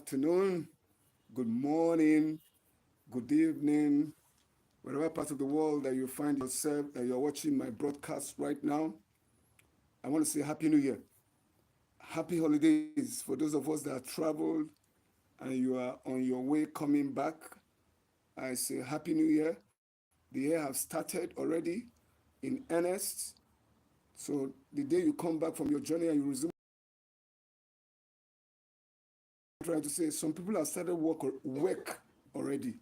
afternoon, good morning, good evening, wherever part of the world that you find yourself, that you're watching my broadcast right now. I want to say Happy New Year. Happy holidays for those of us that have traveled and you are on your way coming back. I say Happy New Year. The year has started already in earnest. So the day you come back from your journey and you resume, I'm trying to say some people have started work already.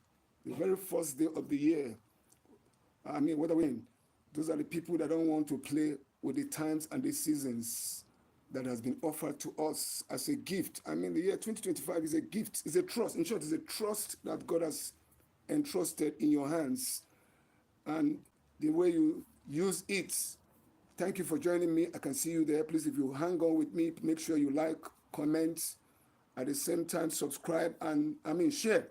The very first day of the year. What are we in? Those are the people that don't want to play with the times and the seasons that has been offered to us as a gift. The year 2025 is a gift, it's a trust. In short, it's a trust that God has entrusted in your hands. And the way you use it, thank you for joining me. I can see you there. Please, if you hang on with me, make sure you like, comment, at the same time, subscribe, and share.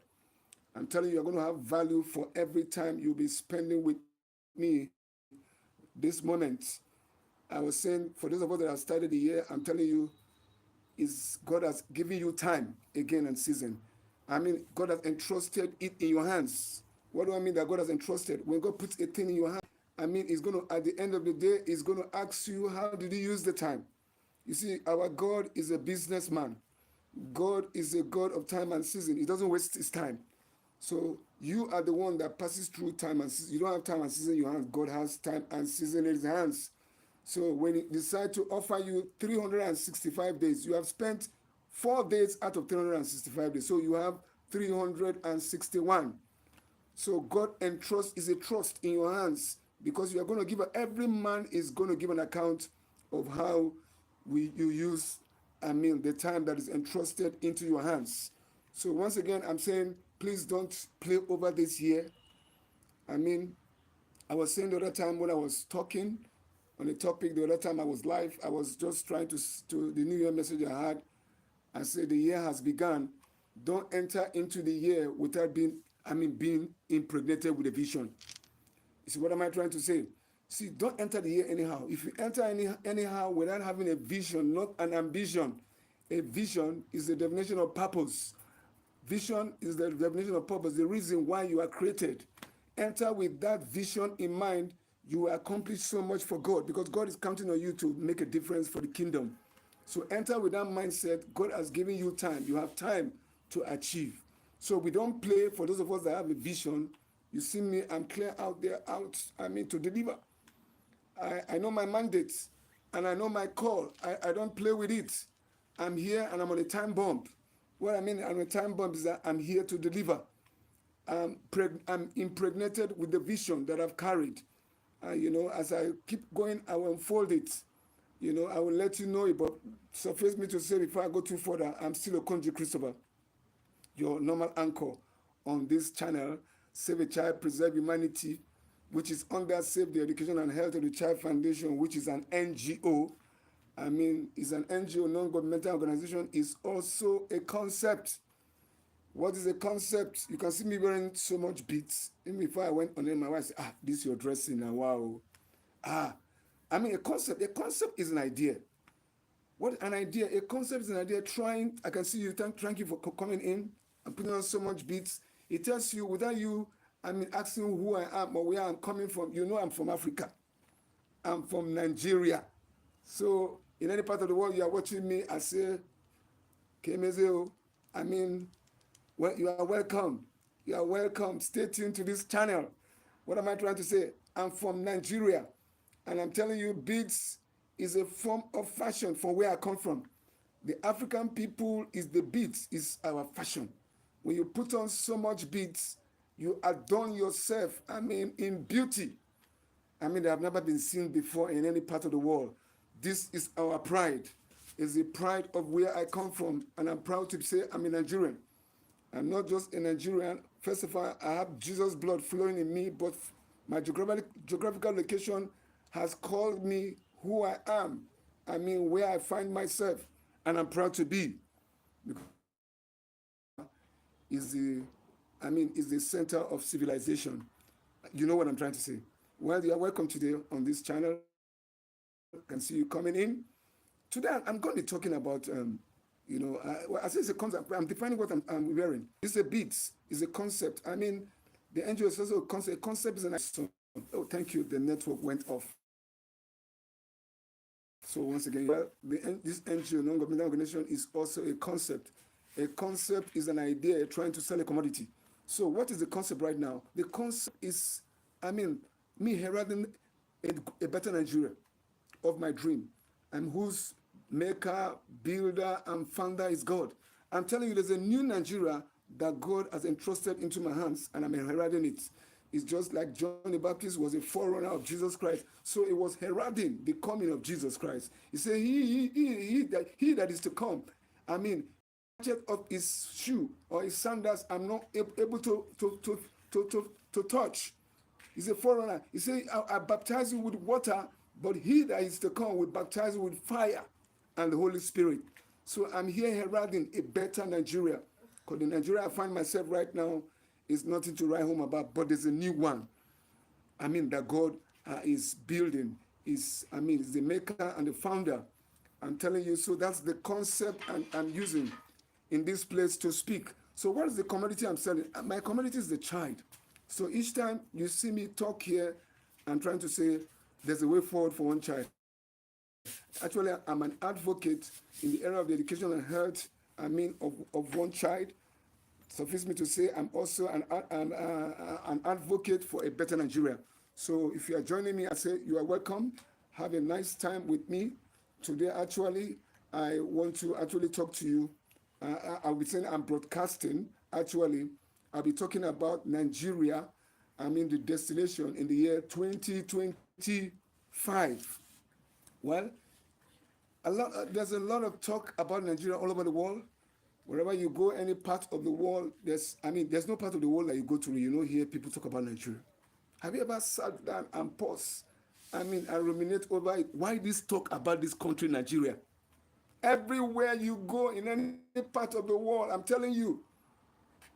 I'm telling you, you're going to have value for every time you'll be spending with me this moment. I was saying, for those of us that have started the year, I'm telling you, God has given you time again and season. God has entrusted it in your hands. What do I mean that God has entrusted? When God puts a thing in your hand, it's going to, at the end of the day, it's going to ask you, how did you use the time? You see, our God is a businessman. God is a God of time and season. He doesn't waste his time. So you are the one that passes through time and season. You don't have time and season in your hands. God has time and season in his hands. So when he decides to offer you 365 days, you have spent 4 days out of 365 days. So you have 361. So God entrusts is a trust in your hands because you are going to give, every man is going to give an account of how you use, the time that is entrusted into your hands. So once again, I'm saying, please don't play over this year. I was saying the other time when I was talking on the topic, the other time I was live, I was just trying to the New Year message I had. I said the year has begun. Don't enter into the year without being impregnated with a vision. You see, what am I trying to say? See, don't enter the year anyhow. If you enter anyhow without having a vision, not an ambition, a vision is the definition of purpose. Vision is the definition of purpose, the reason why you are created. Enter with that vision in mind, you will accomplish so much for God because God is counting on you to make a difference for the kingdom. So enter with that mindset. God has given you time. You have time to achieve. So we don't play. For those of us that have a vision, you see me, I'm clear out there, to deliver. I know my mandate and I know my call. I don't play with it. I'm here and I'm on a time bomb. What I mean on a time bomb is that I'm here to deliver. I'm impregnated with the vision that I've carried. As I keep going, I will unfold it. I will let you know it, but suffice me to say before I go too further, I'm still Okonjo Christopher, your normal anchor on this channel, Save a Child, Preserve Humanity, which is under Save the Education and Health of the Child Foundation, which is an NGO. It's an NGO, non-governmental organization, is also a concept. What is a concept? You can see me wearing so much beads. Even before I went on there, my wife said, this is your dressing now, wow. A concept is an idea. What an idea? A concept is an idea I can see you, thank you for coming in and putting on so much beads. It tells you, without you, asking who I am or where I'm coming from, I'm from Africa. I'm from Nigeria. So in any part of the world you are watching me, I say, Kemezeo, well, you are welcome. You are welcome. Stay tuned to this channel. What am I trying to say? I'm from Nigeria. And I'm telling you, beads is a form of fashion from where I come from. The African people is the beads, is our fashion. When you put on so much beads, you adorn yourself, in beauty. They have never been seen before in any part of the world. This is our pride. It's the pride of where I come from. And I'm proud to say I'm a Nigerian. I'm not just a Nigerian. First of all, I have Jesus' blood flowing in me, but my geographical location has called me who I am. Where I find myself, and I'm proud to be. Because is the center of civilization. You know what I'm trying to say. Well, you are welcome today on this channel. I can see you coming in. Today, I'm going to be talking about I say it's a concept. I'm defining what I'm wearing. It's a beat. It's a concept. I mean, the angel is also a concept. A concept is an action. Oh, thank you. The network went off. So once again, well, this NGO, non-governmental organization, is also a concept. A concept is an idea trying to sell a commodity. So what is the concept right now? The concept is, I mean, me heralding a better Nigeria of my dream, and whose maker, builder, and founder is God. I'm telling you, there's a new Nigeria that God has entrusted into my hands, and I'm heralding it. It's just like John the Baptist was a forerunner of Jesus Christ. So it was heralding the coming of Jesus Christ. He said, he that is to come. I mean, of his shoe or his sandals, I'm not able to touch. He's a forerunner. He said, I baptize you with water, but he that is to come will baptize you with fire and the Holy Spirit. So I'm here heralding a better Nigeria. Because the Nigeria I find myself right now is nothing to write home about, but there's a new one. I mean, that God is building. Is the maker and the founder. I'm telling you, so that's the concept I'm using in this place to speak. So what is the commodity I'm selling? My commodity is the child. So each time you see me talk here, I'm trying to say there's a way forward for one child. Actually, I'm an advocate in the area of the education and health, of one child. Suffice me to say, I'm also an advocate for a better Nigeria. So if you are joining me, I say you are welcome. Have a nice time with me. Today, actually, I want to actually talk to you. I'll be saying I'm broadcasting. Actually, I'll be talking about Nigeria, the destination in the year 2025. Well, there's a lot of talk about Nigeria all over the world. Wherever you go, any part of the world, there's no part of the world that you go to, hear people talk about Nigeria. Have you ever sat down and paused, and ruminate over it? Why this talk about this country, Nigeria? Everywhere you go in any part of the world, I'm telling you,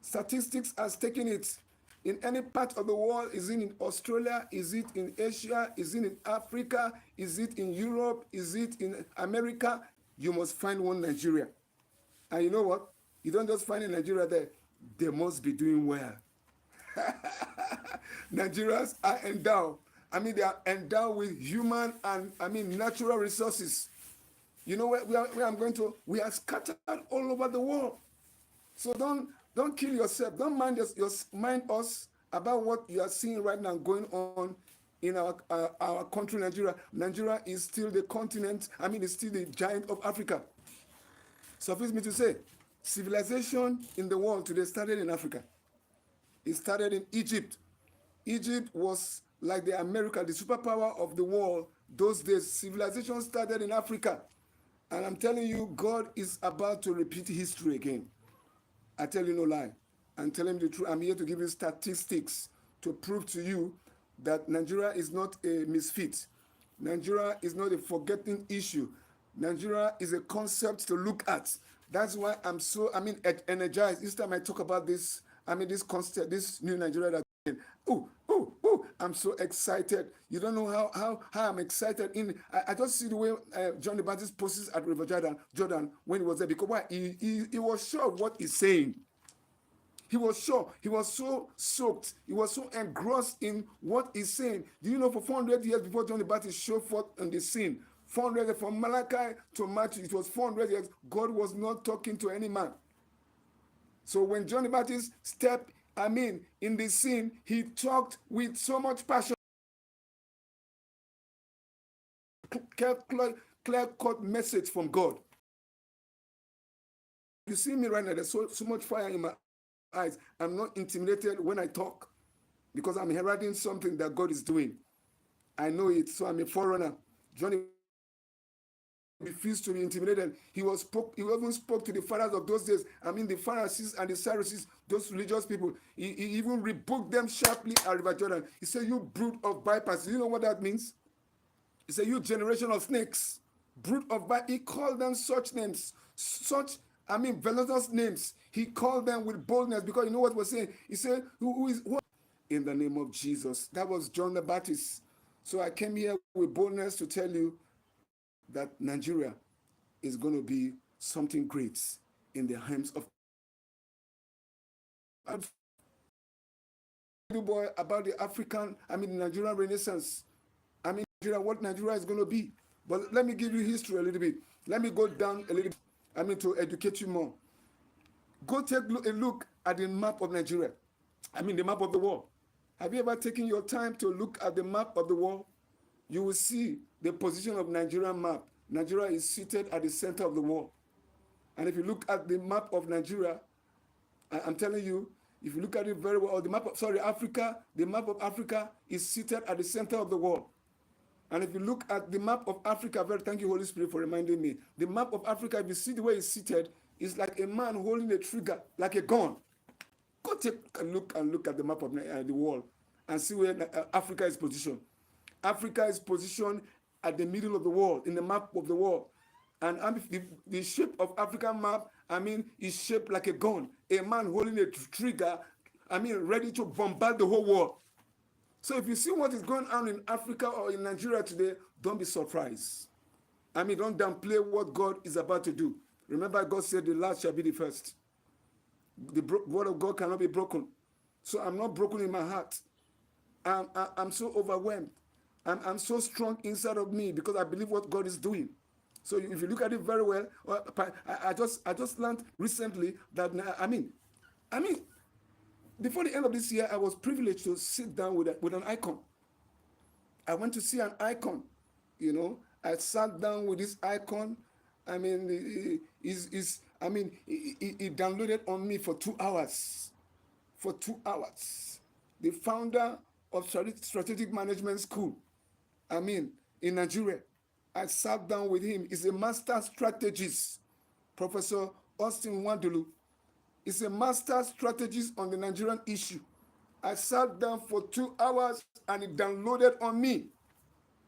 statistics has taken it. In any part of the world, is it in Australia? Is it in Asia? Is it in Africa? Is it in Europe? Is it in America? You must find one Nigeria. And you know what? You don't just find a Nigeria there. They must be doing well. Nigerians are endowed. They are endowed with human and, natural resources. You know where I'm going to? We are scattered all over the world. So don't kill yourself. Don't mind us about what you are seeing right now going on in our country, Nigeria. Nigeria is still the continent. It's still the giant of Africa. Suffice me to say, civilization in the world today started in Africa. It started in Egypt. Egypt was like the America, the superpower of the world. Those days, civilization started in Africa. And I'm telling you, God is about to repeat history again. I tell you no lie. I'm telling you the truth. I'm here to give you statistics to prove to you that Nigeria is not a misfit. Nigeria is not a forgetting issue. Nigeria is a concept to look at. That's why I'm so, energized. Each time I talk about this, this concept, this new Nigeria that, I'm so excited. You don't know how I'm excited. I just see the way John the Baptist posts at River Jordan when he was there. Because why? He was sure of what he's saying. He was sure. He was so soaked. He was so engrossed in what he's saying. Do you know for 400 years before John the Baptist showed forth on the scene, 400 years from Malachi to Matthew, it was 400 years, God was not talking to any man. So when John the Baptist stepped, in the scene, he talked with so much passion. Clear-cut message from God. You see me right now, there's so much fire in my eyes. I'm not intimidated when I talk because I'm heralding something that God is doing. I know it, so I'm a forerunner. John refused to be intimidated. He even spoke to the fathers of those days. The Pharisees and the Sadducees, those religious people. He even rebuked them sharply at River Jordan. He said, "You brood of vipers." Do you know what that means? He said, "You generation of snakes, brood of vipers." He called them such names, venomous names. He called them with boldness because you know what he was saying? He said, who is what? In the name of Jesus. That was John the Baptist. So I came here with boldness to tell you that Nigeria is going to be something great in the hands of boy about the African, Nigerian Renaissance. Nigeria, what Nigeria is going to be. But let me give you history a little bit. Let me go down a little bit, to educate you more. Go take a look at the map of Nigeria. The map of the world. Have you ever taken your time to look at the map of the world? You will see the position of Nigerian map. Nigeria is seated at the center of the world. And if you look at the map of Nigeria, I'm telling you, if you look at it very well, Africa, the map of Africa is seated at the center of the world. And if you look at the map of Africa, thank you, Holy Spirit, for reminding me. The map of Africa, if you see the way it's seated, is like a man holding a trigger, like a gun. Go take a look at the map of the world and see where Africa is positioned. Africa is positioned at the middle of the world, in the map of the world. And the shape of African map, is shaped like a gun. A man holding a trigger, ready to bombard the whole world. So if you see what is going on in Africa or in Nigeria today, don't be surprised. Don't downplay what God is about to do. Remember, God said the last shall be the first. The word of God cannot be broken. So I'm not broken in my heart. I'm so overwhelmed. I'm so strong inside of me because I believe what God is doing. So if you look at it very well, I just learned recently that before the end of this year, I was privileged to sit down with an icon. I went to see an icon. I sat down with this icon. It downloaded on me for 2 hours. For 2 hours. The founder of Strategic Management School, in Nigeria. I sat down with him. He's a master strategist, Professor Austin Nwandulu. He's a master strategist on the Nigerian issue. I sat down for 2 hours and it downloaded on me.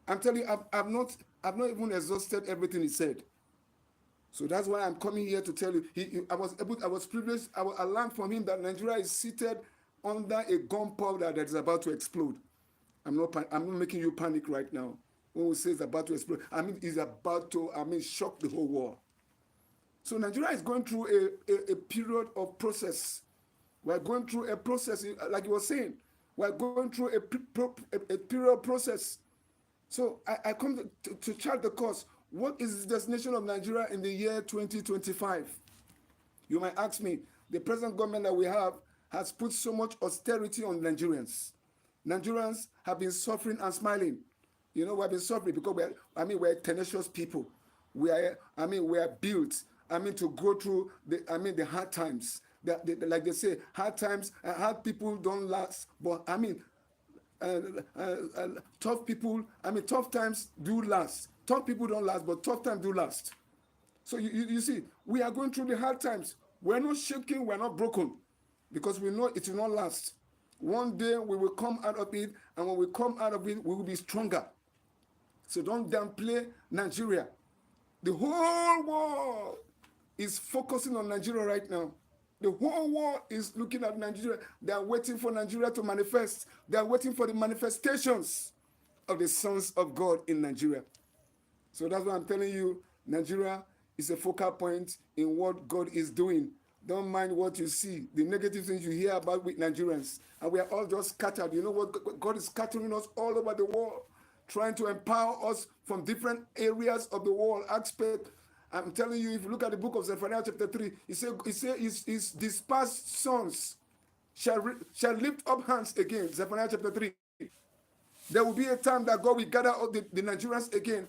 I'm telling you, I've not even exhausted everything he said. So that's why I'm coming here to tell you. I was privileged. I learned from him that Nigeria is seated under a gunpowder that is about to explode. I'm not making you panic right now. When we say it's about to explode, it's about to shock the whole world. So Nigeria is going through a period of process. We're going through a process, like you were saying. We're going through a period of process. So I come to chart the course. What is the destination of Nigeria in the year 2025? You might ask me, the present government that we have has put so much austerity on Nigerians. Nigerians have been suffering and smiling. We have been suffering because we're tenacious people. We are built, to go through the hard times. Like they say, hard times, hard people don't last. But tough people, tough times do last. Tough people don't last, but tough times do last. So you see, we are going through the hard times. We're not shaking, we're not broken, because we know it will not last. One day we will come out of it, and when we come out of it, we will be stronger. So don't downplay Nigeria. The whole world is focusing on Nigeria right now. The whole world is looking at Nigeria. They are waiting for Nigeria to manifest. They are waiting for the manifestations of the sons of God in Nigeria. So that's why I'm telling you, Nigeria is a focal point in what God is doing. Don't mind what you see, the negative things you hear about with Nigerians. And we are all just scattered. You know what? God is scattering us all over the world, trying to empower us from different areas of the world, aspect. I'm telling you, if you look at the book of Zephaniah chapter 3, he said his dispersed sons shall lift up hands again. Zephaniah chapter 3. There will be a time that God will gather all the Nigerians again.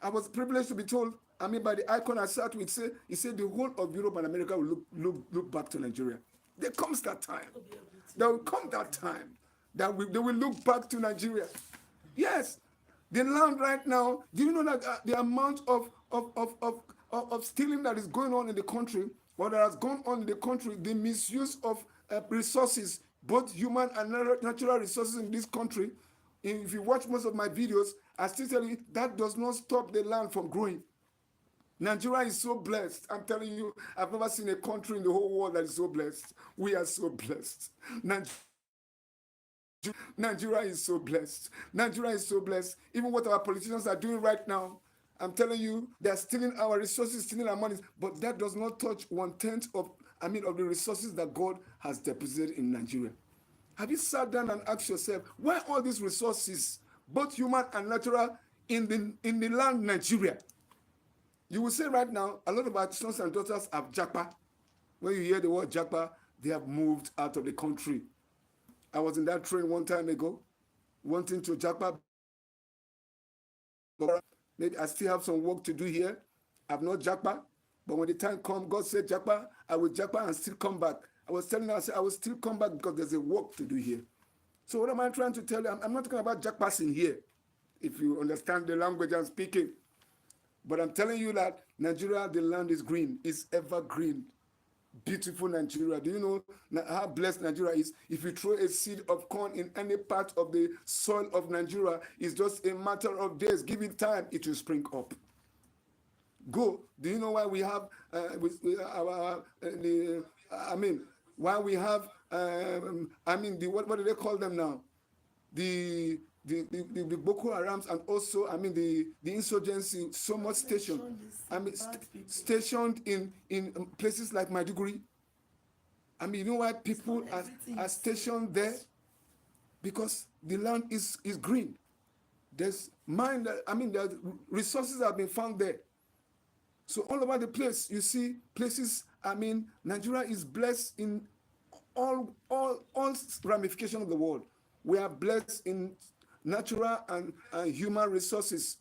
I was privileged to be told, by the icon I sat with, he said the whole of Europe and America will look back to Nigeria. There comes that time. There will come that time that they will look back to Nigeria. Yes, the land right now, do you know that the amount of stealing that is going on in the country, or that has gone on in the country, the misuse of resources, both human and natural resources in this country. If you watch most of my videos, I still tell you that does not stop the land from growing. Nigeria is so blessed. I'm telling you, I've never seen a country in the whole world that is so blessed. We are so blessed. Nigeria is so blessed. Nigeria is so blessed. Even what our politicians are doing right now, I'm telling you, they're stealing our resources, stealing our money, but that does not touch 1/10 of the resources that God has deposited in Nigeria. Have you sat down and asked yourself, why all these resources, both human and natural, in the land Nigeria? You will say right now, a lot of our sons and daughters have japa. When you hear the word japa, they have moved out of the country. I was in that train one time ago, wanting to japa. Maybe I still have some work to do here. I've not japa, but when the time comes, God said japa, I will japa and still come back. I was telling her, I said, I will still come back because there's a work to do here. So what am I trying to tell you? I'm not talking about jackpassing here, if you understand the language I'm speaking. But I'm telling you that Nigeria, the land is green. It's evergreen. Beautiful Nigeria. Do you know how blessed Nigeria is? If you throw a seed of corn in any part of the soil of Nigeria, it's just a matter of days. Give it time, it will spring up. Go. Do you know why we have why we have what do they call them now? The Boko Harams, and also the insurgency so much stationed. Stationed in places like Maiduguri. You know why people are stationed there? Because the land is green. There's the resources have been found there. So all over the place, you see places. Nigeria is blessed in all ramifications of the world. We are blessed in natural and human resources.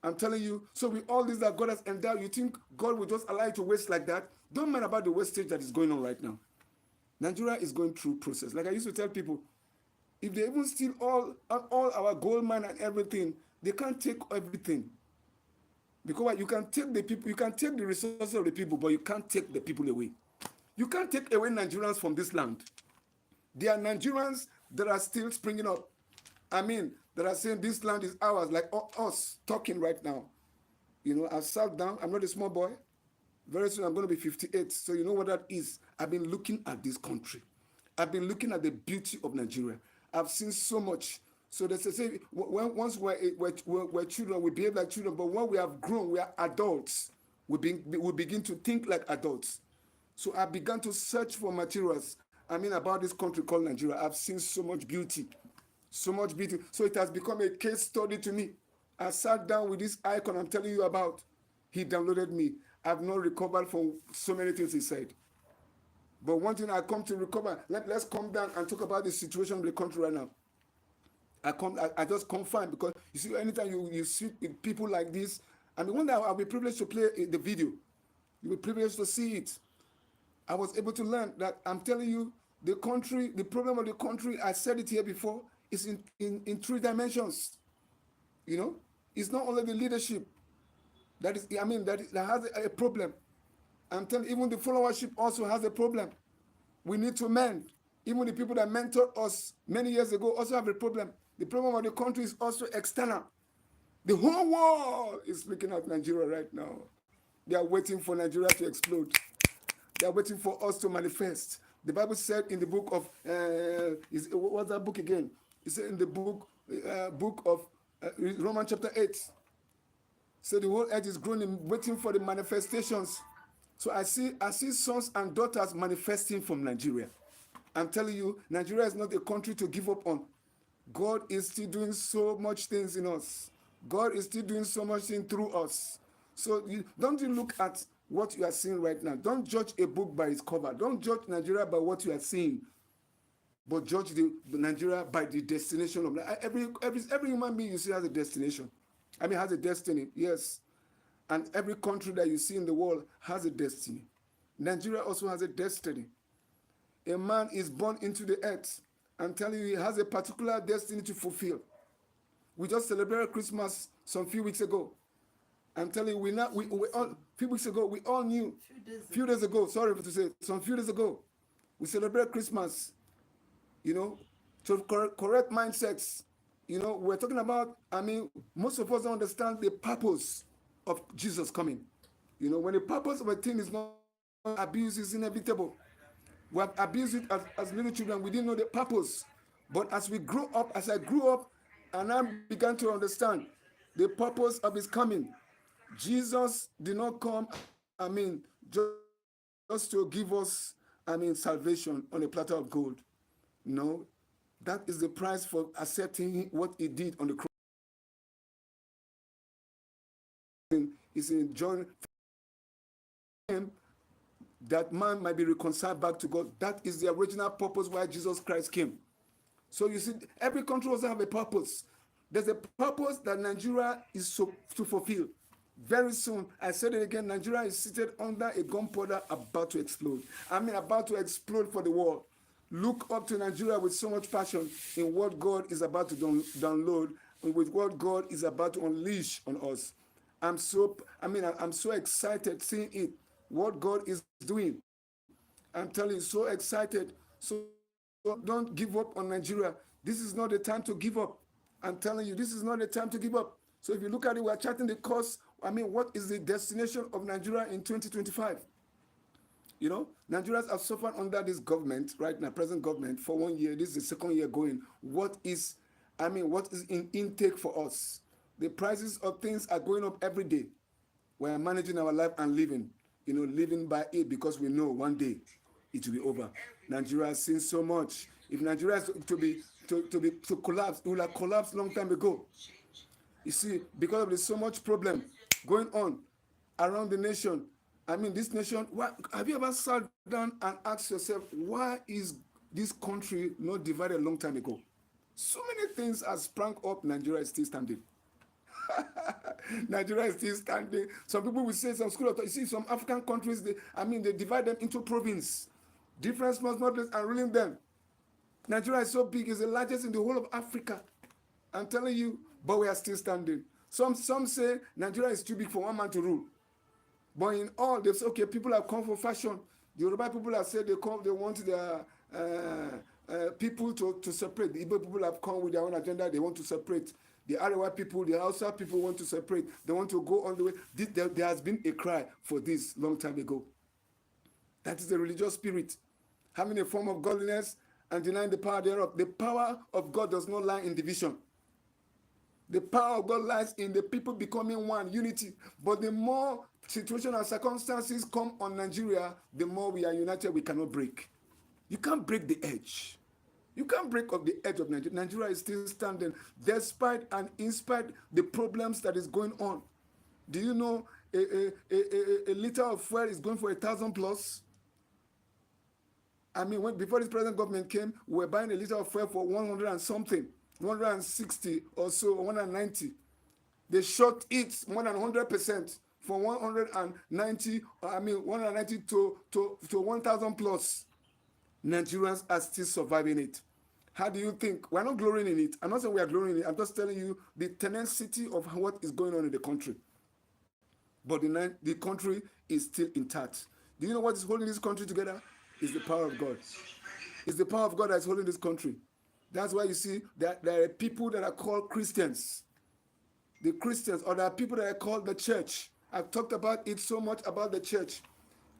I'm telling you. So with all this that God has endowed, you think God will just allow you to waste like that? Don't mind about the wastage that is going on right now. Nigeria is going through process. Like I used to tell people, if they even steal all our gold mine and everything, they can't take everything. Because you can take the people, you can take the resources of the people, but you can't take the people away. You can't take away Nigerians from this land. There are Nigerians that are still springing up. That are saying this land is ours, like us talking right now. I've sat down. I'm not a small boy. Very soon I'm going to be 58. So you know what that is. I've been looking at this country. I've been looking at the beauty of Nigeria. I've seen so much. So they say, once we're children, we behave like children. But when we have grown, we are adults. We begin to think like adults. So I began to search for materials. About this country called Nigeria. I've seen so much beauty. So much beauty. So it has become a case study to me. I sat down with this icon I'm telling you about. He downloaded me. I've not recovered from so many things he said. But one thing I come to recover, let's come down and talk about the situation of the country right now. I just confirm, because you see, anytime you see people like this, one day I'll be privileged to play the video. You'll be privileged to see it. I was able to learn that I'm telling you, the problem of the country, I said it here before, is in 3 dimensions. It's not only the leadership that has a problem. I'm telling you, even the followership also has a problem. We need to mend. Even the people that mentored us many years ago also have a problem. The problem of the country is also external. The whole world is looking at Nigeria right now. They are waiting for Nigeria to explode. They are waiting for us to manifest. The Bible said in the book of, what's that book again? It said in the book of Romans chapter 8. So the whole earth is groaning, waiting for the manifestations. So I see sons and daughters manifesting from Nigeria. I'm telling you, Nigeria is not a country to give up on. God is still doing so much things in us. God is still doing so much things through us. So don't you look at what you are seeing right now. Don't judge a book by its cover. Don't judge Nigeria by what you are seeing. But judge the Nigeria by the destination of every human being you see has a destination. Has a destiny, yes. And every country that you see in the world has a destiny. Nigeria also has a destiny. A man is born into the earth. I'm telling you, he has a particular destiny to fulfill. We just celebrated Christmas some few weeks ago. I'm telling you, we all few weeks ago, we all knew. Few days ago, sorry to say, some few days ago, we celebrate Christmas. To correct mindsets. We're talking about, most of us don't understand the purpose of Jesus coming. When the purpose of a thing is not, abuse is inevitable. We have abused it as little children. We didn't know the purpose. But as we grew up, as I grew up, and I began to understand the purpose of his coming, Jesus did not come, I mean, just to give us, I mean, salvation on a platter of gold. No, that is the price for accepting what he did on the cross. It's in John, that man might be reconciled back to God. That is the original purpose why Jesus Christ came. So you see, every country also have a purpose. There's a purpose that Nigeria is to fulfill. Very soon, I said it again, Nigeria is seated under a gunpowder about to explode. I mean, about to explode for the world. Look up to Nigeria with so much passion in what God is about to download, with what God is about to unleash on us. I'm so excited seeing it, what God is doing. I'm telling you, so excited. So don't give up on Nigeria. This is not the time to give up. I'm telling you, this is not the time to give up. So if you look at it, we're charting the course. I mean, what is the destination of Nigeria in 2025? You know, Nigerians have suffered under this government right now, present government, for 1 year. This is the second year going. What is in intake for us? The prices of things are going up every day. We're managing our life and living, living by it, because we know one day it will be over. Nigeria has seen so much. If Nigeria is to collapse, it will have collapsed long time ago. You see, because of there's so much problem going on around the nation. I mean, this nation, have you ever sat down and asked yourself, why is this country not divided a long time ago? So many things have sprung up, Nigeria is still standing. Nigeria is still standing. Some people will say, some school of thought, you see, some African countries, they divide them into province, different small places, and ruling them. Nigeria is so big, it's the largest in the whole of Africa. I'm telling you, but we are still standing. Some say Nigeria is too big for one man to rule. But in all, they say, okay, people have come for fashion. The Yoruba people have said they want their people to separate. The Igbo people have come with their own agenda. They want to separate. The Arewa people, the Hausa people want to separate. They want to go on the way. There has been a cry for this long time ago. That is the religious spirit. Having a form of godliness and denying the power thereof. The power of God does not lie in division. The power of God lies in the people becoming one, unity. But the more situation and circumstances come on Nigeria, the more we are united, we cannot break. You can't break the edge. You can't break up the edge of Nigeria. Nigeria is still standing, despite and in spite the problems that is going on. Do you know a liter of fuel is going for 1,000 plus? I mean, before this present government came, we were buying a liter of fuel for 100 and something, 160 or so, 190. They shot it more than 100% from 190. 190 to 1,000 plus. Nigerians are still surviving it. How do you think? We're not glorying in it. I'm not saying we are glorying in it. I'm just telling you the tenacity of what is going on in the country. But the country is still intact. Do you know what is holding this country together? It's the power of God. It's the power of God that is holding this country. That's why you see that there are people that are called Christians. The Christians, or there are people that are called the church. I've talked about it so much about the church.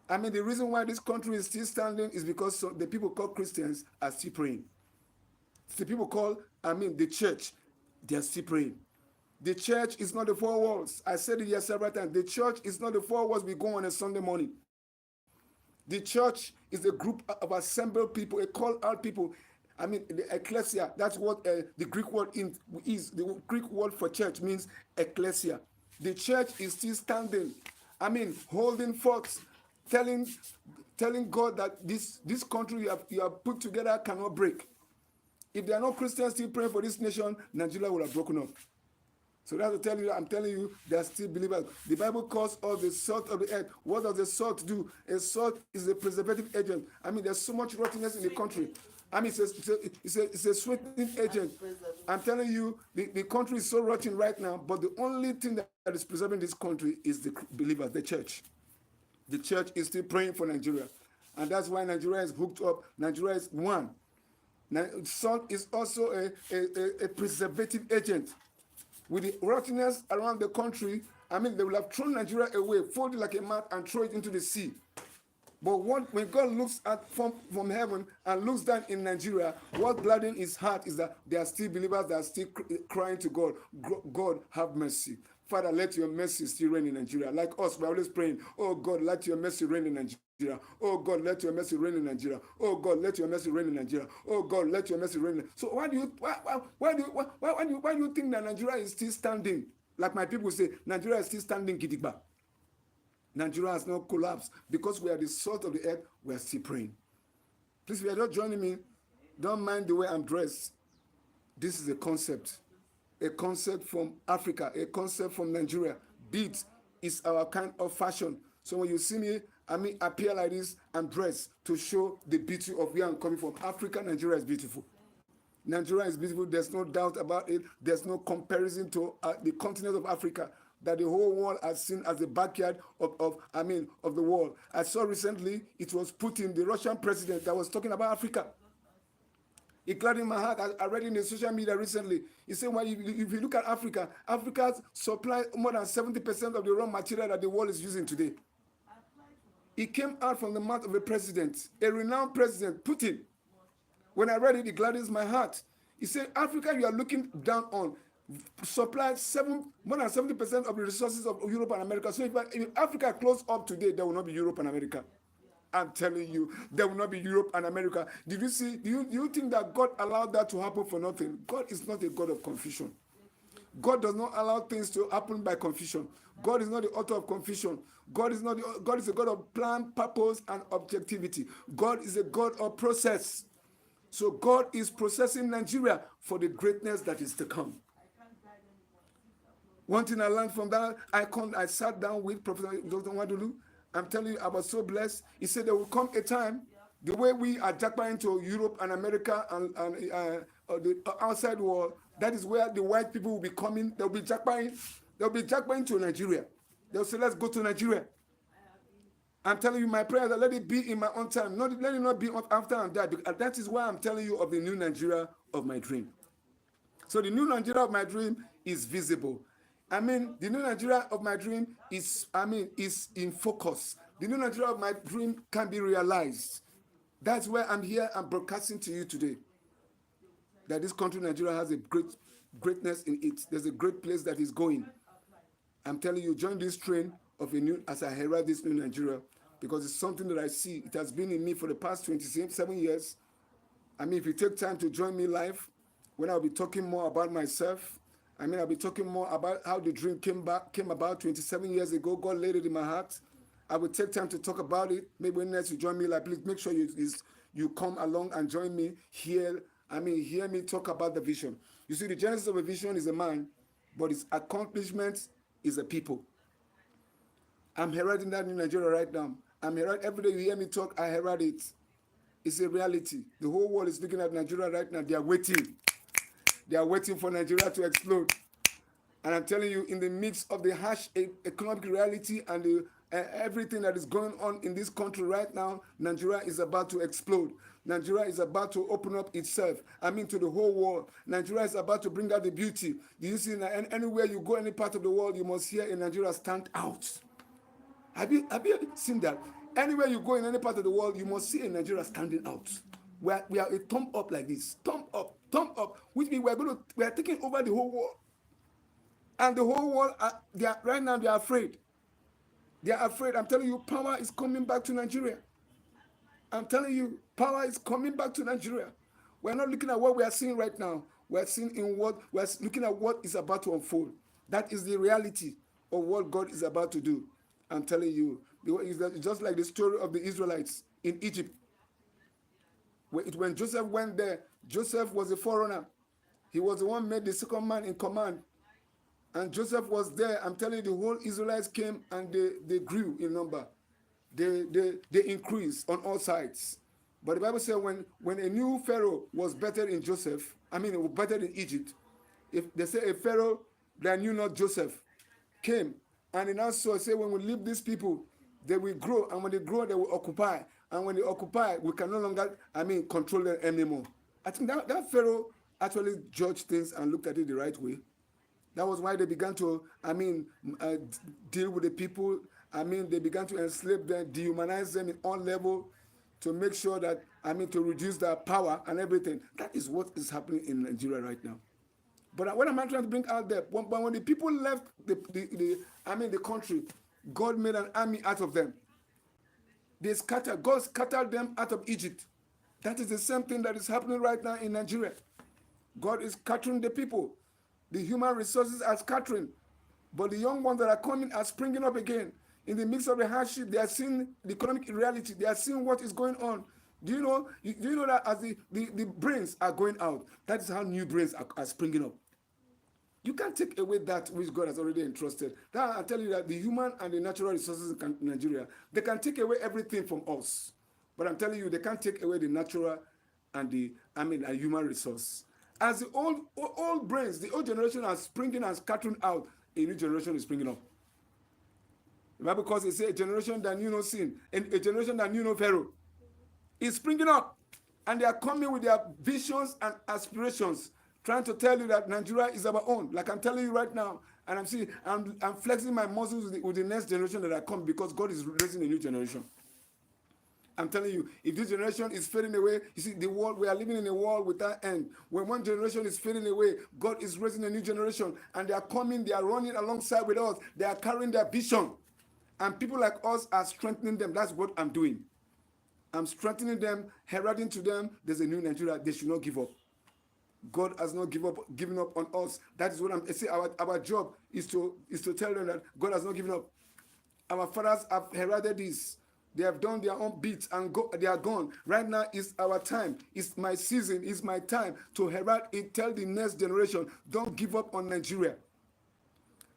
I mean, the reason why this country is still standing is because the people called Christians are still praying. The people called, the church, they are still praying. The church is not the four walls. I said it here several times. The church is not the four walls we go on a Sunday morning. The church is a group of assembled people, a called out people. The ecclesia, that's what the Greek word is. The Greek word for church means ecclesia. The church is still standing. Holding forth, telling God that this country you have put together cannot break. If there are no Christians still praying for this nation, Nigeria will have broken up. So that's to tell you, I'm telling you, there are still believers. The Bible calls us the salt of the earth. What does the salt do? A salt is a preservative agent. There's so much rottenness in the country. It's a sweetening agent. I'm telling you, the country is so rotten right now, but the only thing that is preserving this country is the believers, the church. The church is still praying for Nigeria. And that's why Nigeria is hooked up. Nigeria is one. Now, salt is also a preservative agent. With the rottenness around the country, they will have thrown Nigeria away, fold it like a mat, and throw it into the sea. But when God looks at from heaven and looks down in Nigeria, what gladdens his heart is that there are still believers that are still crying to God, God, have mercy. Father, let your mercy still reign in Nigeria. Like us, we're always praying, oh God, let your mercy reign in Nigeria. Oh God, let your mercy reign in Nigeria. Oh God, let your mercy reign in Nigeria. Oh God, let your mercy reign. So why do you think that Nigeria is still standing? Like my people say, Nigeria is still standing gidigba. Nigeria has not collapsed because we are the salt of the earth. We are still praying. Please, if you are not joining me, don't mind the way I'm dressed. This is a concept from Africa, a concept from Nigeria. Beat is our kind of fashion. So when you see me, appear like this and dress to show the beauty of where I'm coming from. Africa, Nigeria is beautiful. Nigeria is beautiful. There's no doubt about it. There's no comparison to the continent of Africa that the whole world has seen as the backyard of the world. I saw recently it was Putin, the Russian president, that was talking about Africa. It gladdened my heart. I read in the social media recently. He said, well, if you look at Africa, Africa supplies more than 70% of the raw material that the world is using today. It came out from the mouth of a president, a renowned president, Putin. When I read it, it gladdens my heart. He said, Africa, you are looking down on, supplies more than 70% of the resources of Europe and America. So if Africa close up today, there will not be Europe and America. I'm telling you, there will not be Europe and America. Did you see? Do you think that God allowed that to happen for nothing? God is not a God of confusion. God does not allow things to happen by confusion. God is not the author of confusion. God is a God of plan, purpose, and objectivity. God is a God of process. So God is processing Nigeria for the greatness that is to come. One thing I learned from that, I sat down with Professor Dr. Wadulu. I'm telling you, I was so blessed. He said there will come a time, the way we are jackpotting to Europe and America and the outside world, that is where the white people will be coming. They'll be jackpotting to Nigeria. They'll say, let's go to Nigeria. I'm telling you, my prayers, let it be in my own time. Let it not be after I'm dead. Because that is why I'm telling you of the new Nigeria of my dream. So the new Nigeria of my dream is visible. The new Nigeria of my dream is in focus. The new Nigeria of my dream can be realized. That's why I'm here and broadcasting to you today. That this country, Nigeria, has a greatness in it. There's a great place that is going. I'm telling you, join this train of as I herald this new Nigeria, because it's something that I see. It has been in me for the past 27 years. If you take time to join me live, when I'll be talking more about myself, I'll be talking more about how the dream came about 27 years ago. God laid it in my heart. I will take time to talk about it. Maybe when next you join me, please make sure you come along and join me here. Hear me talk about the vision. You see, the genesis of a vision is a man, but its accomplishment is a people. I'm heralding that in Nigeria right now. Every day you hear me talk, I herald it. It's a reality. The whole world is looking at Nigeria right now. They are waiting. They are waiting for Nigeria to explode. And I'm telling you, in the midst of the harsh economic reality and everything that is going on in this country right now, Nigeria is about to explode. Nigeria is about to open up itself, to the whole world. Nigeria is about to bring out the beauty. Do you see that anywhere you go, any part of the world, you must hear in Nigeria stand out. Have you seen that? Anywhere you go in any part of the world, you must see in Nigeria standing out. We are a thumb up like this. Thumb up, which means we are taking over the whole world. And the whole world, right now, they are afraid. They are afraid. I'm telling you, power is coming back to Nigeria. I'm telling you, power is coming back to Nigeria. We're not looking at what we are seeing right now. We're looking at what is about to unfold. That is the reality of what God is about to do. I'm telling you, it's just like the story of the Israelites in Egypt. When Joseph went there, Joseph was a forerunner. He was the one made the second man in command. And Joseph was there. I'm telling you, the whole Israelites came and they grew in number. They increased on all sides. But the Bible said when a new Pharaoh was better in Joseph, better in Egypt, if they say a Pharaoh that knew not Joseph came, and in our soul say, when we leave these people, they will grow, and when they grow, they will occupy. And when they occupy, we can no longer, control them anymore. I think that Pharaoh actually judged things and looked at it the right way. That was why they began to, deal with the people. They began to enslave them, dehumanize them in all levels to make sure that, to reduce their power and everything. That is what is happening in Nigeria right now. But what am I trying to bring out there? When the people left the country, God made an army out of them. They scattered. God scattered them out of Egypt. That is the same thing that is happening right now in Nigeria. God is scattering the people. The human resources are scattering. But the young ones that are coming are springing up again. In the midst of the hardship, they are seeing the economic reality. They are seeing what is going on. Do you know that as the brains are going out, that is how new brains are springing up. You can't take away that which God has already entrusted. That I tell you that the human and the natural resources in Nigeria, they can take away everything from us. But I'm telling you, they can't take away the natural and a human resource. As the old brains, the old generation are springing and scattering out, a new generation is springing up. The Bible calls it, say, a generation that knew no sin, and a generation that knew no Pharaoh is springing up. And they are coming with their visions and aspirations, trying to tell you that Nigeria is our own. Like I'm telling you right now. And I'm flexing my muscles with the next generation that are coming, because God is raising a new generation. I'm telling you, if this generation is fading away, you see, the world, we are living in a world without end. When one generation is fading away, God is raising a new generation, and they are coming, they are running alongside with us. They are carrying their vision. And people like us are strengthening them. That's what I'm doing. I'm strengthening them, heralding to them, there's a new Nigeria. They should not give up. God has not given up on us. That is what I'm saying. Our job is to tell them that God has not given up. Our fathers have heralded this. They have done their own bits and they are gone. Right now is our time. It's my season. It's my time to herald it. Tell the next generation, don't give up on Nigeria.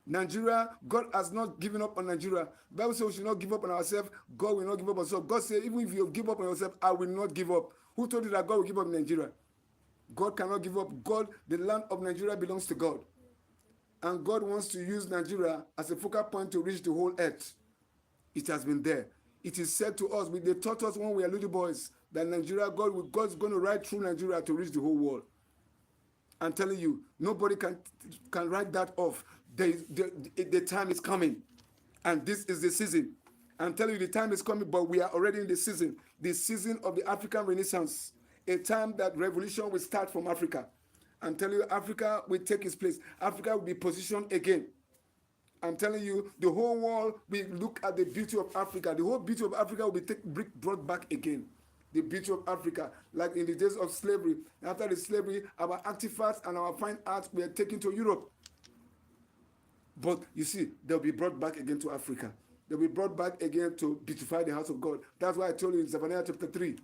Nigeria, God has not given up on Nigeria. The Bible says we should not give up on ourselves. God will not give up on ourselves. God said, even if you give up on yourself, I will not give up. Who told you that God will give up on Nigeria? God cannot give up. God, the land of Nigeria belongs to God. And God wants to use Nigeria as a focal point to reach the whole earth. It has been there. It is said to us, they taught us when we were little boys, that Nigeria, God's going to ride through Nigeria to reach the whole world. I'm telling you, nobody can write that off. The time is coming. And this is the season. I'm telling you, the time is coming, but we are already in the season of the African Renaissance, a time that revolution will start from Africa. I'm telling you, Africa will take its place. Africa will be positioned again. I'm telling you, the whole world will look at the beauty of Africa. The whole beauty of Africa will be brought back again. The beauty of Africa, like in the days of slavery. After the slavery, our artifacts and our fine arts were taken to Europe. But you see, they'll be brought back again to Africa. They'll be brought back again to beautify the house of God. That's why I told you in Zephaniah chapter 3.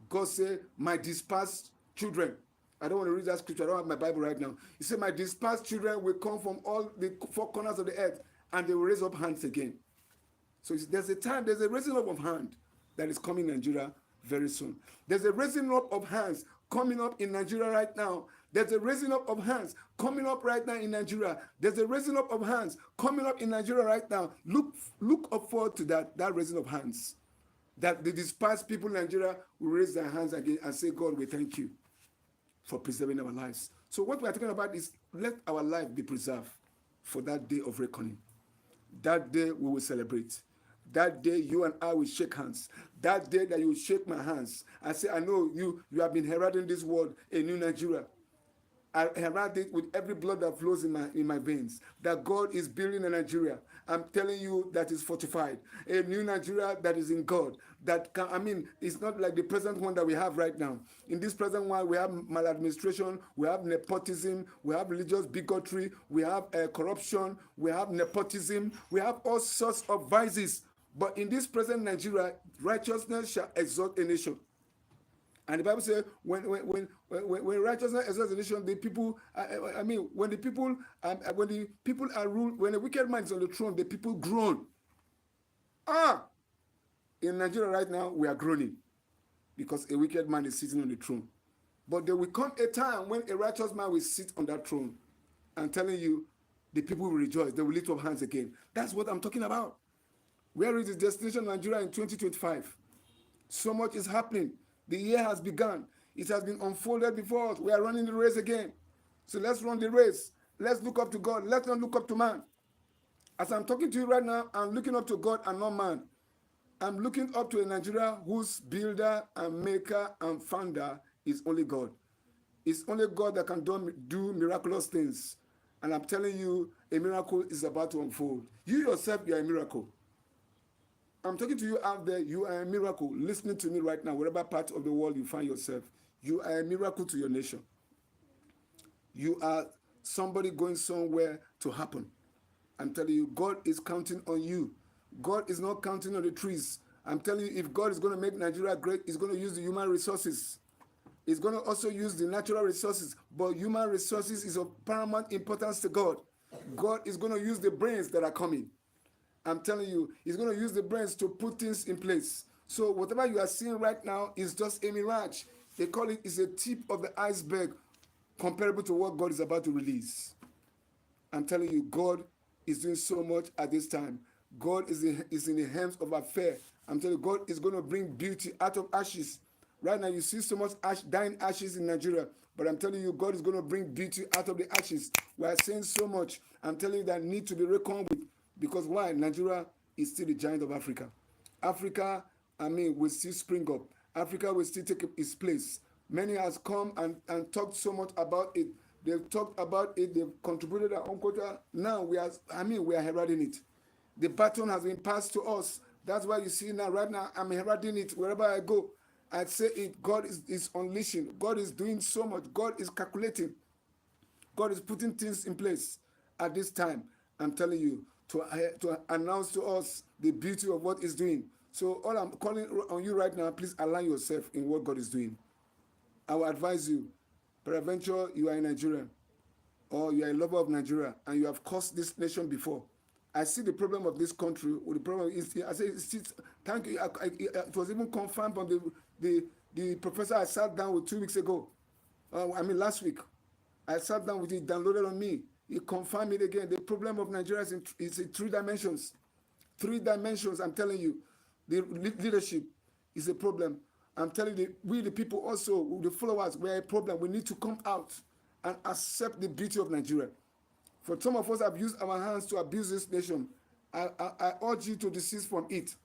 God said, my dispersed children. I don't want to read that scripture. I don't have my Bible right now. He said, my dispersed children will come from all the four corners of the earth, and they will raise up hands again. So there's a raising up of hand that is coming in Nigeria very soon. There's a raising up of hands coming up in Nigeria right now. There's a raising up of hands coming up right now in Nigeria. There's a raising up of hands coming up in Nigeria right now. Look up forward to that raising of hands. That the despised people in Nigeria will raise their hands again and say, God, we thank you for preserving our lives. So what we are talking about is, let our life be preserved for that day of reckoning. That day we will celebrate. That day you and I will shake hands. That day that you will shake my hands. I say, I know you have been heralding this world, a new Nigeria. I herald it with every blood that flows in my veins, that God is building a Nigeria. I'm telling you, that is fortified. A new Nigeria that is in God. It's not like the present one that we have right now. In this present one, we have maladministration, we have nepotism, we have religious bigotry, we have corruption, we have nepotism, we have all sorts of vices. But in this present Nigeria, righteousness shall exalt a nation. And the Bible says, when righteousness exalts a nation, the people, when the people are ruled, when a wicked man is on the throne, the people groan. In Nigeria right now, we are groaning because a wicked man is sitting on the throne. But there will come a time when a righteous man will sit on that throne. I'm telling you, the people will rejoice. They will lift up hands again. That's what I'm talking about. Where is the destination Nigeria in 2025? So much is happening. The year has begun. It has been unfolded before us. We are running the race again. So let's run the race. Let's look up to God. Let's not look up to man. As I'm talking to you right now, I'm looking up to God and not man. I'm looking up to a Nigeria whose builder and maker and founder is only God. It's only God that can do miraculous things. And I'm telling you, a miracle is about to unfold. You yourself, you are a miracle. I'm talking to you out there. You are a miracle. Listening to me right now, wherever part of the world you find yourself, you are a miracle to your nation. You are somebody going somewhere to happen. I'm telling you, God is counting on you. God is not counting on the trees. I'm telling you, if God is going to make Nigeria great, He's going to use the human resources. He's going to also use the natural resources. But human resources is of paramount importance to God. God is going to use the brains that are coming. I'm telling you, He's going to use the brains to put things in place. So whatever you are seeing right now is just a mirage. They call it is a tip of the iceberg comparable to what God is about to release. I'm telling you, God is doing so much at this time. God is in the hands of affair. I'm telling you, God is going to bring beauty out of ashes. Right now, you see so much dying ashes in Nigeria. But I'm telling you, God is going to bring beauty out of the ashes. We are saying so much. I'm telling you that need to be reckoned with. Because why? Nigeria is still the giant of Africa. Africa, will still spring up. Africa will still take its place. Many has come and talked so much about it. They've talked about it. They've contributed their own quota. Now we are heralding it. The baton has been passed to us. That's why you see now, right now, I'm heralding it wherever I go. I say it. God is unleashing. God is doing so much. God is calculating. God is putting things in place at this time. I'm telling you to announce to us the beauty of what He's doing. So all I'm calling on you right now, please align yourself in what God is doing. I will advise you. Peradventure, you are in Nigeria, or you are a lover of Nigeria, and you have caused this nation before. I see the problem of this country. The problem is, I say, thank you. It was even confirmed on the professor I sat down with 2 weeks ago. Last week. I sat down with it, downloaded on me. He confirmed it again. The problem of Nigeria is in 3 dimensions. 3 dimensions, I'm telling you. The leadership is a problem. I'm telling you, we the people also, the followers, we are a problem. We need to come out and accept the beauty of Nigeria. For some of us have used our hands to abuse this nation. I urge you to desist from it.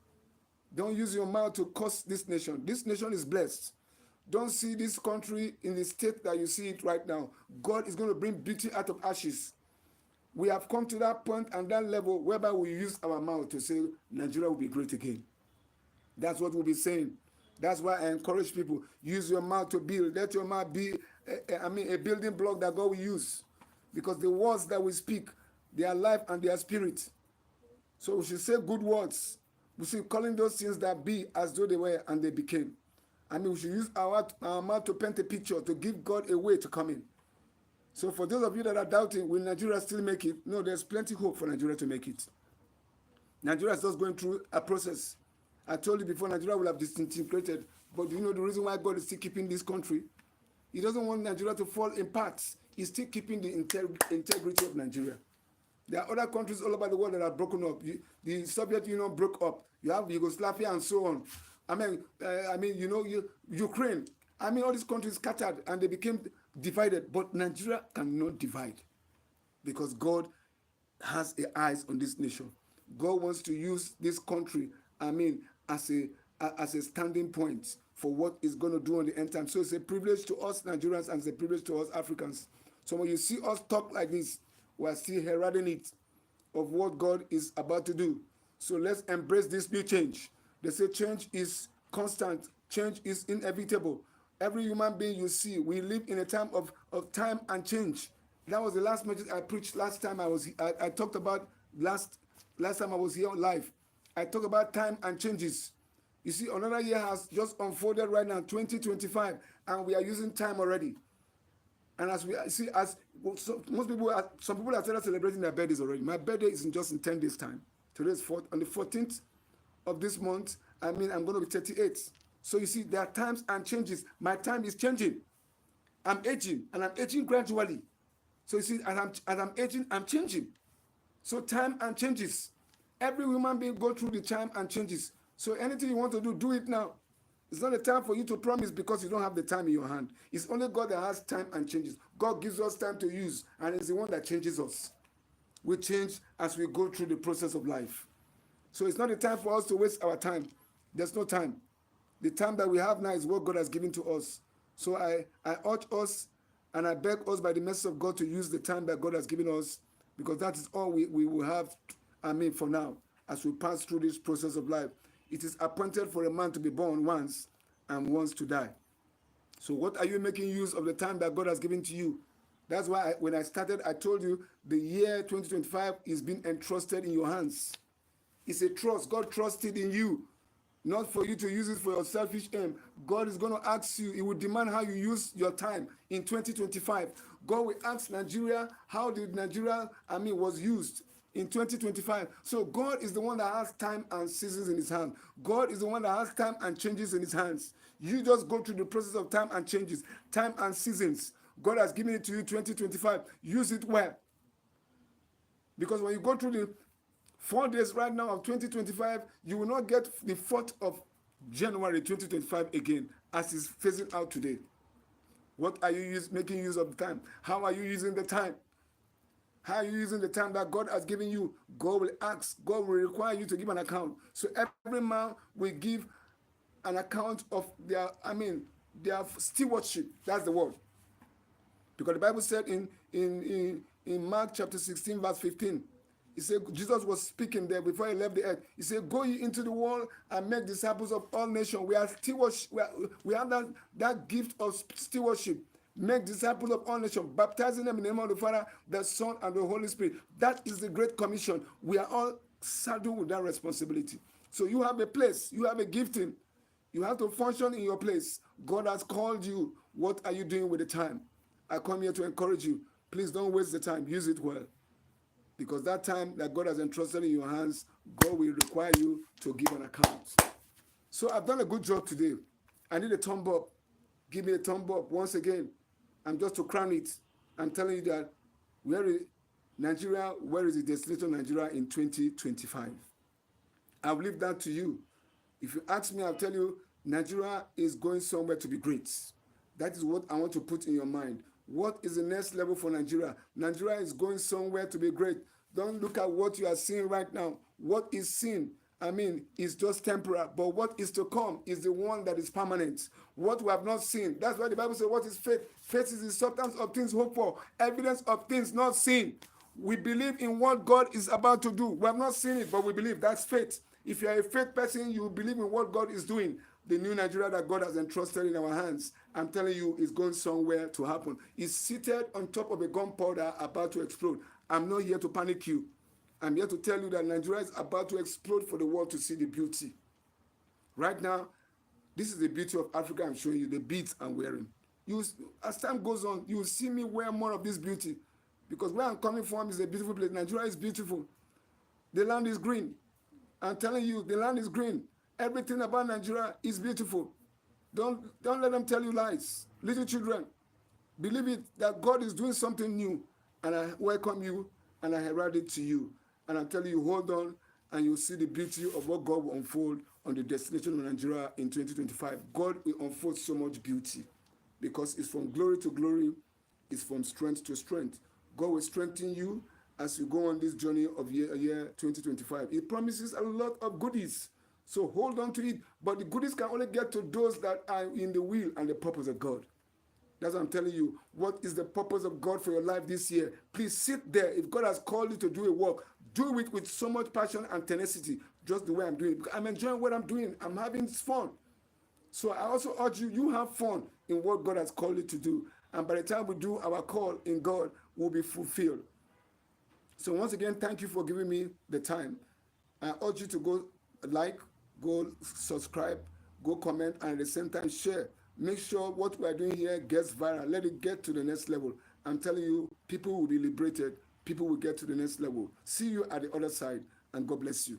Don't use your mouth to curse this nation. This nation is blessed. Don't see this country in the state that you see it right now. God is going to bring beauty out of ashes. We have come to that point and that level whereby we use our mouth to say Nigeria will be great again. That's what we'll be saying. That's why I encourage people, use your mouth to build. Let your mouth be a building block that God will use. Because the words that we speak, they are life and they are spirit. So we should say good words. We should calling those things that be as though they were and they became. We should use our mouth to paint a picture, to give God a way to come in. So for those of you that are doubting, will Nigeria still make it? No, there's plenty hope for Nigeria to make it. Nigeria is just going through a process. I told you before, Nigeria will have disintegrated. But do you know the reason why God is still keeping this country? He doesn't want Nigeria to fall in parts. He's still keeping the integrity of Nigeria. There are other countries all over the world that are broken up. The Soviet Union broke up. You have Yugoslavia and so on. Ukraine. All these countries scattered and they became divided. But Nigeria cannot divide because God has eyes on this nation. God wants to use this country, as a standing point for what He's going to do on the end time. So it's a privilege to us Nigerians and it's a privilege to us Africans. So when you see us talk like this, we are still heralding it of what God is about to do. So let's embrace this new change. They say change is constant. Change is inevitable. Every human being you see, we live in a time of time and change. That was the last message I preached last time I talked about last time I was here live. I talked about time and changes. You see, another year has just unfolded right now, 2025, and we are using time already. And as we see, some people have started celebrating their birthdays already. My birthday is in 10 days' time. Today is on the 14th of this month. I'm going to be 38. So you see, there are times and changes. My time is changing. I'm aging, and I'm aging gradually. So you see, as I'm aging, I'm changing. So time and changes. Every human being go through the time and changes. So anything you want to do it now. It's not a time for you to promise because you don't have the time in your hand. It's only God that has time and changes. God gives us time to use, and it's the one that changes us. We change as we go through the process of life. So it's not a time for us to waste our time. There's no time. The time that we have now is what God has given to us. So I urge us And I beg us by the mercy of God to use the time that God has given us, because that is all we will have, for now, as we pass through this process of life. It is appointed for a man to be born once and once to die. So what are you making use of the time that God has given to you? That's why when I started, I told you the year 2025 is being entrusted in your hands. It's a trust. God trusted in you, not for you to use it for your selfish aim. God is going to ask you, He will demand how you use your time in 2025. God will ask Nigeria, how did Nigeria, was used in 2025. So God is the one that has time and seasons in His hand. God is the one that has time and changes in His hands. You just go through the process of time and changes, time and seasons. God has given it to you 2025. Use it well. Because when you go through the 4 days right now of 2025, you will not get the 4th of January 2025 again, as is phasing out today. What are you making use of the time? How are you using the time? How are you using the time that God has given you? God will ask, God will require you to give an account. So every man will give an account of their stewardship. That's the word. Because the Bible said in Mark chapter 16, verse 15, he said, Jesus was speaking there before He left the earth. He said, go ye into the world and make disciples of all nations. We are stewardship. We have that gift of stewardship. Make disciples of all nations, baptizing them in the name of the Father, the Son, and the Holy Spirit. That is the Great Commission. We are all saddled with that responsibility. So you have a place. You have a gifting. You have to function in your place. God has called you. What are you doing with the time? I come here to encourage you. Please don't waste the time. Use it well. Because that time that God has entrusted in your hands, God will require you to give an account. So I've done a good job today. I need a thumb up. Give me a thumb up once again. And just to crown it, I'm telling you that where is the destination of Nigeria in 2025? I'll leave that to you. If you ask me, I'll tell you, Nigeria is going somewhere to be great. That is what I want to put in your mind. What is the next level for Nigeria? Nigeria is going somewhere to be great. Don't look at what you are seeing right now. What is seen, is just temporary. But what is to come is the one that is permanent. What we have not seen. That's why the Bible says, what is faith? Faith is the substance of things hoped for, evidence of things not seen. We believe in what God is about to do. We have not seen it, but we believe. That's faith. If you are a faith person, you believe in what God is doing. The new Nigeria that God has entrusted in our hands, I'm telling you, is going somewhere to happen. It's seated on top of a gunpowder about to explode. I'm not here to panic you. I'm here to tell you that Nigeria is about to explode for the world to see the beauty. Right now, this is the beauty of Africa. I'm showing you the beads I'm wearing. As time goes on, you will see me wear more of this beauty. Because where I'm coming from is a beautiful place. Nigeria is beautiful. The land is green. I'm telling you, the land is green. Everything about Nigeria is beautiful. Don't let them tell you lies. Little children, believe it that God is doing something new. And I welcome you and I herald it to you. And I'm telling you, hold on and you'll see the beauty of what God will unfold on the destination of Nigeria in 2025. God will unfold so much beauty because it's from glory to glory. It's from strength to strength. God will strengthen you as you go on this journey of year 2025. He promises a lot of goodies. So hold on to it. But the goodies can only get to those that are in the will and the purpose of God. That's what I'm telling you. What is the purpose of God for your life this year? Please sit there. If God has called you to do a work, do it with so much passion and tenacity, just the way I'm doing it. Because I'm enjoying what I'm doing. I'm having fun. So I also urge you have fun in what God has called you to do. And by the time we do our call in God, we'll be fulfilled. So once again, thank you for giving me the time. I urge you to go like, go subscribe, go comment, and at the same time share. Make sure what we are doing here gets viral. Let it get to the next level. I'm telling you, people will be liberated. People will get to the next level. See you at the other side, and God bless you.